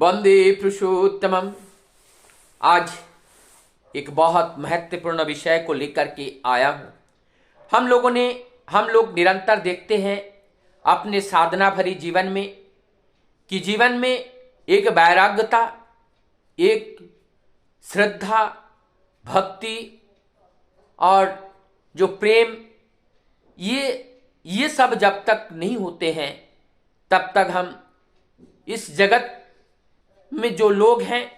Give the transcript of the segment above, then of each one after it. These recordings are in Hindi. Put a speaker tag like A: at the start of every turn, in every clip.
A: वंदे पुरुषोत्तमम। आज एक बहुत महत्वपूर्ण विषय को लेकर के आया हूं। हम लोग निरंतर देखते हैं अपने साधना भरी जीवन में कि जीवन में एक वैराग्यता, एक श्रद्धा, भक्ति और जो प्रेम, ये सब जब तक नहीं होते हैं तब तक हम इस जगत में जो लोग हैं,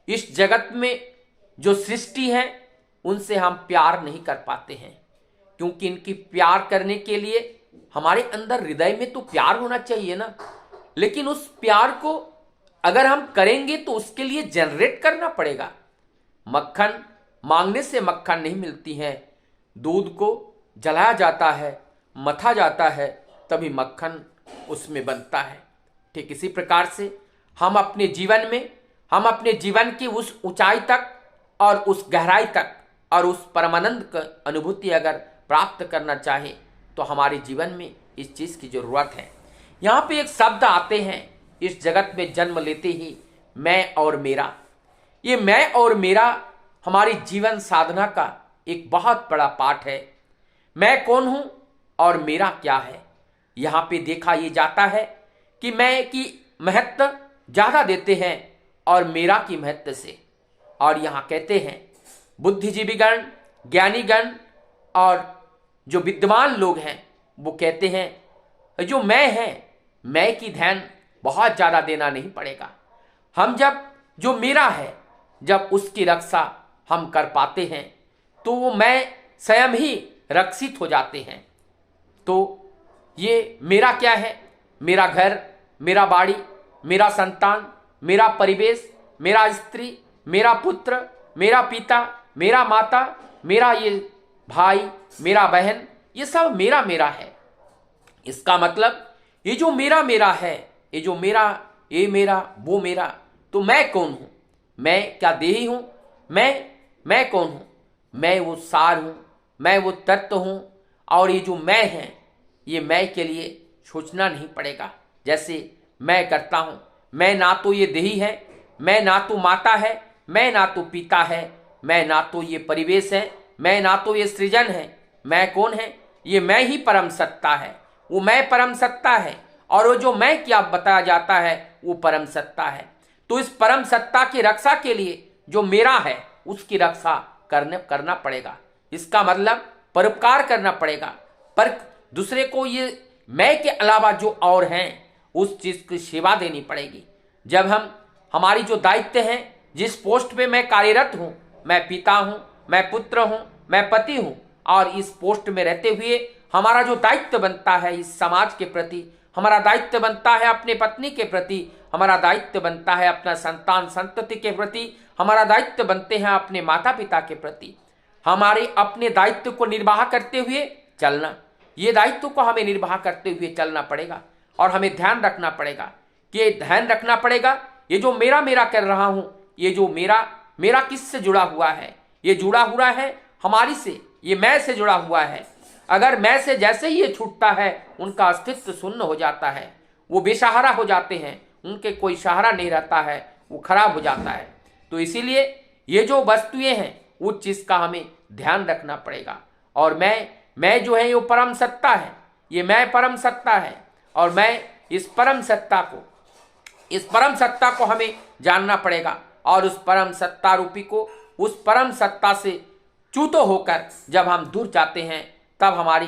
A: इस जगत में जो सृष्टि है, उनसे हम प्यार नहीं कर पाते हैं। क्योंकि इनकी प्यार करने के लिए हमारे अंदर हृदय में तो प्यार होना चाहिए ना। लेकिन उस प्यार को अगर हम करेंगे तो उसके लिए जनरेट करना पड़ेगा। मक्खन मांगने से मक्खन नहीं मिलती है। दूध को जलाया जाता है, मथा जाता है, तभी मक्खन उसमें बनता है। ठीक इसी प्रकार से हम अपने जीवन की उस ऊंचाई तक और उस गहराई तक और उस परमानंद का अनुभूति अगर प्राप्त करना चाहे तो हमारे जीवन में इस चीज की जरूरत है। यहाँ पे एक शब्द आते हैं इस जगत में जन्म लेते ही, मैं और मेरा। ये मैं और मेरा हमारी जीवन साधना का एक बहुत बड़ा पाठ है। मैं कौन हूं और मेरा क्या है। यहाँ पे देखा ये जाता है कि मैं की महत्व ज्यादा देते हैं और मेरा की महत्व से। और यहाँ कहते हैं बुद्धिजीवीगण, ज्ञानीगण और जो विद्वान लोग हैं वो कहते हैं जो मैं है, मैं की ध्यान बहुत ज्यादा देना नहीं पड़ेगा। हम जब जो मेरा है, जब उसकी रक्षा हम कर पाते हैं तो वो मैं स्वयं ही रक्षित हो जाते हैं। तो ये मेरा क्या है? मेरा घर, मेरा बाड़ी, मेरा संतान, मेरा परिवेश, मेरा स्त्री, मेरा पुत्र, मेरा पिता, मेरा माता, मेरा ये भाई, मेरा बहन, ये सब मेरा मेरा है। इसका मतलब ये जो मेरा मेरा है, ये जो मेरा, ये मेरा, वो मेरा, तो मैं कौन हूं? मैं क्या देही हूं? मैं कौन हूं? मैं वो सार हूं, मैं वो तत्व हूं। और ये जो मैं है, ये मैं के लिए सोचना नहीं पड़ेगा। जैसे मैं करता हूं, मैं ना तो ये देही है, मैं ना तो माता है, मैं ना तो पिता है, मैं ना तो ये परिवेश है, मैं ना तो ये सृजन है। मैं कौन है? ये मैं ही परम सत्ता है। वो मैं परम सत्ता है और वो जो मैं क्या बताया जाता है वो परम सत्ता है। तो इस परम सत्ता की रक्षा के लिए जो मेरा है उसकी रक्षा करना पड़ेगा। इसका मतलब परोपकार करना पड़ेगा। पर दूसरे को ये मैं के अलावा जो और हैं उस चीज की सेवा देनी पड़ेगी। जब हमारी जो दायित्व है, जिस पोस्ट पे मैं कार्यरत हूं, मैं पिता हूं, मैं पुत्र हूं, मैं पति हूं, और इस पोस्ट में रहते हुए हमारा जो दायित्व बनता है इस समाज के प्रति, हमारा दायित्व बनता है अपने पत्नी के प्रति, हमारा दायित्व बनता है अपना संतान संतति के प्रति, हमारा दायित्व बनते हैं अपने माता पिता के प्रति। हमारे अपने दायित्व को निर्वाह करते हुए चलना, ये दायित्व को हमें निर्वाह करते हुए चलना पड़ेगा। और हमें ध्यान रखना पड़ेगा ये जो मेरा मेरा कर रहा हूं, ये जो मेरा किससे जुड़ा हुआ है? ये जुड़ा हुआ है हमारी से, ये मैं से जुड़ा हुआ है। अगर मैं से जैसे ही ये छूटता है उनका अस्तित्व शून्य हो जाता है, वो बेसहारा हो जाते हैं, उनके कोई सहारा नहीं रहता है, वो खराब हो जाता है। तो इसीलिए ये जो वस्तुएं हैं उस चीज का हमें ध्यान रखना पड़ेगा। और मैं जो है ये परम सत्ता है, ये मैं परम सत्ता है। और मैं इस परम सत्ता को हमें जानना पड़ेगा। और उस परम सत्ता रूपी को, उस परम सत्ता से च्युतो होकर जब हम दूर जाते हैं तब हमारी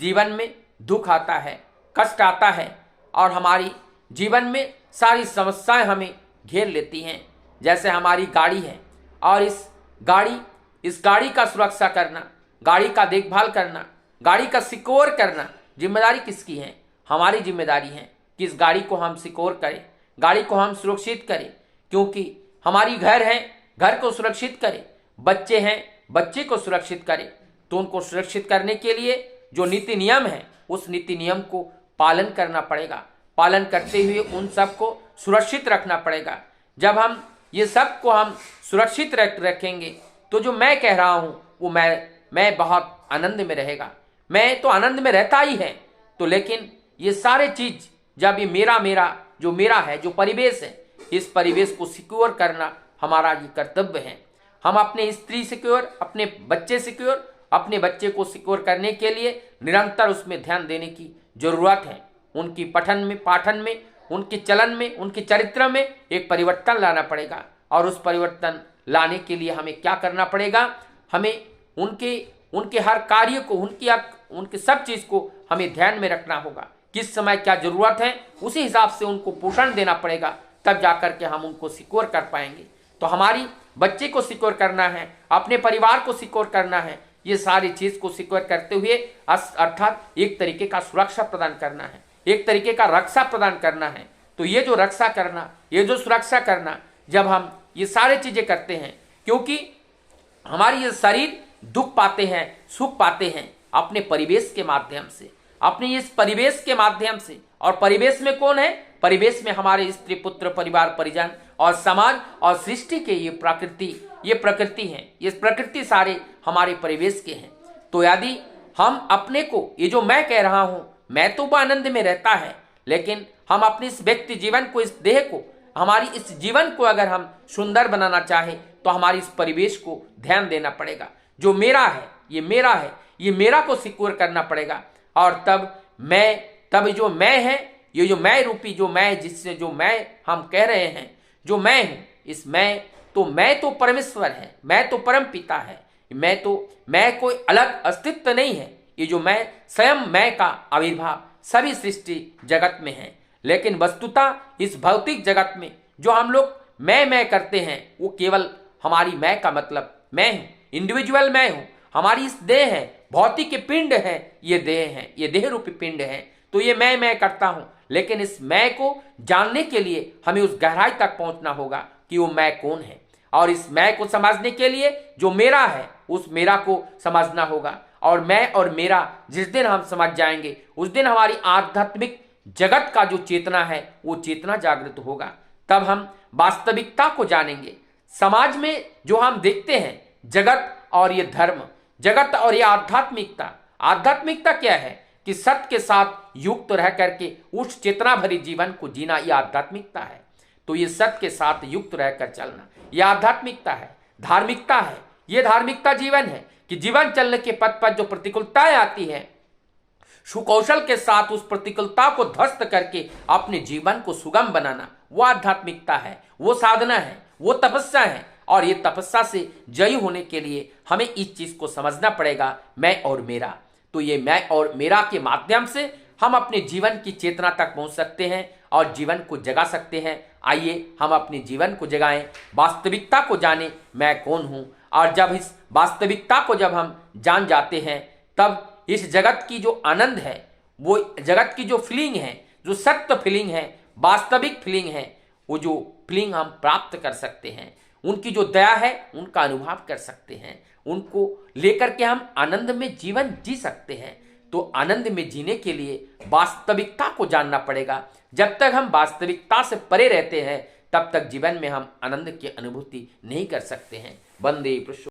A: जीवन में दुख आता है, कष्ट आता है और हमारी जीवन में सारी समस्याएं हमें घेर लेती हैं। जैसे हमारी गाड़ी है और इस गाड़ी का सुरक्षा करना, गाड़ी का देखभाल करना, गाड़ी का सिक्योर करना जिम्मेदारी किसकी है? हमारी जिम्मेदारी है कि इस गाड़ी को हम सिक्योर करें, गाड़ी को हम सुरक्षित करें। क्योंकि हमारी घर है, घर को सुरक्षित करें, बच्चे हैं, बच्चे को सुरक्षित करें। तो उनको सुरक्षित करने के लिए जो नीति नियम है उस नीति नियम को पालन करना पड़ेगा। पालन करते हुए उन सबको सुरक्षित रखना पड़ेगा। जब हम ये सब को हम सुरक्षित रखेंगे तो जो मैं कह रहा हूं वो मैं बहुत आनंद में रहेगा। मैं तो आनंद में रहता ही है, तो लेकिन ये सारे चीज जब ये मेरा जो मेरा है, जो परिवेश है, इस परिवेश को सिक्योर करना हमारा ये कर्तव्य है। हम अपने स्त्री सिक्योर, अपने बच्चे सिक्योर, अपने बच्चे को सिक्योर करने के लिए निरंतर उसमें ध्यान देने की जरूरत है। उनकी पठन में, पाठन में, उनके चलन में, उनके चरित्र में एक परिवर्तन लाना पड़ेगा। और उस परिवर्तन लाने के लिए हमें क्या करना पड़ेगा? हमें उनके हर कार्य को, उनके सब चीज को हमें ध्यान में रखना होगा। किस समय क्या जरूरत है उसी हिसाब से उनको पोषण देना पड़ेगा, तब जाकर के हम उनको सिक्योर कर पाएंगे। तो हमारी बच्चे को सिक्योर करना है, अपने परिवार को सिक्योर करना है, ये सारी चीज को सिक्योर करते हुए अर्थात एक तरीके का सुरक्षा प्रदान करना है, एक तरीके का रक्षा प्रदान करना है। तो ये जो रक्षा करना, ये जो सुरक्षा करना, जब हम ये सारी चीजें करते हैं, क्योंकि हमारी ये शरीर दुख पाते हैं, सुख पाते हैं अपने परिवेश के माध्यम से, अपने इस परिवेश के माध्यम से। और परिवेश में कौन है? परिवेश में हमारे स्त्री, पुत्र, परिवार, परिजन और समाज और सृष्टि के ये प्रकृति है। ये प्रकृति सारे हमारे परिवेश के हैं। तो यदि हम अपने को, ये जो मैं कह रहा हूं, मैं तो आनंद में रहता है, लेकिन हम अपने इस व्यक्ति जीवन को, इस देह को, हमारी इस जीवन को अगर हम सुंदर बनाना चाहें तो हमारी इस परिवेश को ध्यान देना पड़ेगा। जो मेरा है, ये मेरा है, ये मेरा को सिक्योर करना पड़ेगा। और तब जो मैं है, ये जो मैं रूपी जो मैं, जिससे जो मैं हम कह रहे हैं, जो मैं हूं, इस मैं तो परमेश्वर है, मैं तो परम पिता है, मैं कोई अलग अस्तित्व नहीं है। ये जो मैं, स्वयं मैं का आविर्भाव सभी सृष्टि जगत में है। लेकिन वस्तुतः इस भौतिक जगत में जो हम लोग मैं करते हैं, वो केवल हमारी मैं का मतलब मैं हूं, इंडिविजुअल मैं हूं। हमारी इस देह है, भौतिक पिंड है, ये देह है, ये देह रूपी पिंड है। तो ये मैं करता हूं, लेकिन इस मैं को जानने के लिए हमें उस गहराई तक पहुंचना होगा कि वो मैं कौन है। और इस मैं को समझने के लिए जो मेरा है, उस मेरा को समझना होगा। और मैं और मेरा जिस दिन हम समझ जाएंगे, उस दिन हमारी आध्यात्मिक जगत का जो चेतना है, वो चेतना जागृत होगा। तब हम वास्तविकता को जानेंगे। समाज में जो हम देखते हैं, जगत और ये धर्म, जगत और ये आध्यात्मिकता क्या है? कि सत्य के साथ युक्त रह करके उस चेतना भरी जीवन को जीना, ये आध्यात्मिकता है। तो ये सत्य के साथ युक्त रहकर चलना, ये आध्यात्मिकता है, धार्मिकता है। ये धार्मिकता जीवन है कि जीवन चलने के पथ पर जो प्रतिकूलताएं आती है, सुकौशल के साथ उस प्रतिकूलता को ध्वस्त करके अपने जीवन को सुगम बनाना, वो आध्यात्मिकता है, वो साधना है, वो तपस्या है। और ये तपस्या से जयी होने के लिए हमें इस चीज को समझना पड़ेगा, मैं और मेरा। तो ये मैं और मेरा के माध्यम से हम अपने जीवन की चेतना तक पहुंच सकते हैं और जीवन को जगा सकते हैं। आइए हम अपने जीवन को जगाएं, वास्तविकता को जानें, मैं कौन हूं। और जब इस वास्तविकता को जब हम जान जाते हैं, तब इस जगत की जो आनंद है, वो जगत की जो फीलिंग है, जो सत्य फीलिंग है, वास्तविक फीलिंग है, वो जो फीलिंग हम प्राप्त कर सकते हैं, उनकी जो दया है, उनका अनुभव कर सकते हैं, उनको लेकर के हम आनंद में जीवन जी सकते हैं। तो आनंद में जीने के लिए वास्तविकता को जानना पड़ेगा। जब तक हम वास्तविकता से परे रहते हैं, तब तक जीवन में हम आनंद की अनुभूति नहीं कर सकते हैं। वंदे पुरुषोत्तम।